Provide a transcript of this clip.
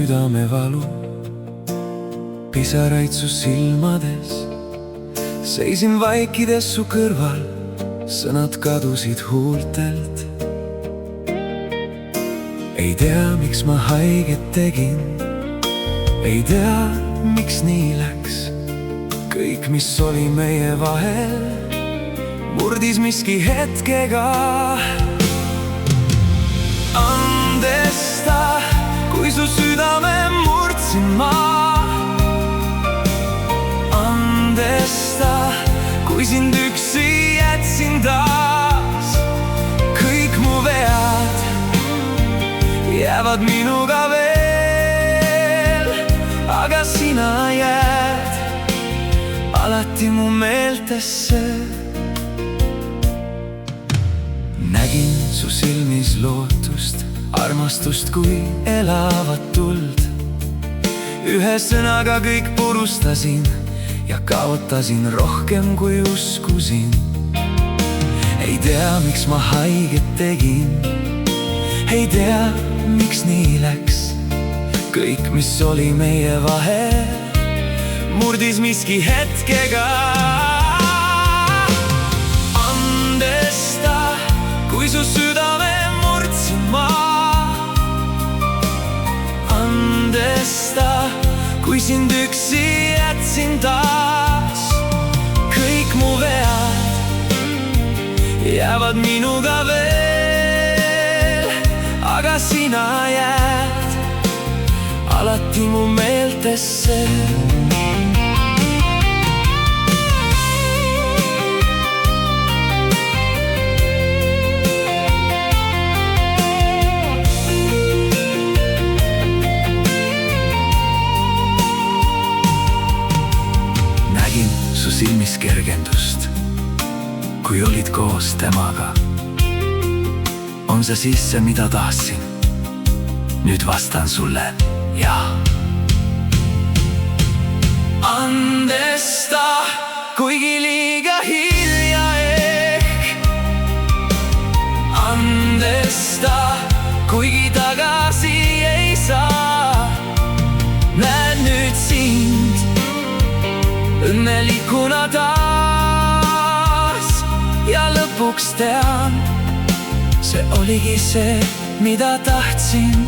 südamevalu, pisaraid su silmades. Seisin vaikides su kõrval, sõnad kadusid huultelt. Ei tea, miks ma haiget tegin, ei tea, miks nii läks. Kõik, mis oli meie vahel, murdis miski hetkega. Andesta, kui su südame murdsin ma. Andesta, kui sind üksi jätsin taas. Kõik mu vead jäävad minuga veel, aga sina jääd alati mu meeltesse. Nägin su silmis lootust, armastust kui elavat tuld. Ühe sõnaga kõik purustasin ja kaotasin rohkem kui uskusin. Ei tea, miks ma haiget tegin, ei tea, miks nii läks. Kõik, mis oli meie vahel, murdis miski hetkega. Andesta, kui su südame murdsin ma. Andesta, kui sind üksi jätsin taas. Kõik mu vead jäävad minuga veel, aga sina jääd alati mu meeltesse. Nägin su silmis kergendust, kui olid koos temaga. On see siis see, mida tahtsin? Nüüd vastan sulle jaa. Andesta, kuigi liiga hilja ehk. Andesta, kuigi tagasi ei saa. Näed nüüd sind õnnelikuna taas ja lõpuks tean, see oligi see, mida tahtsin.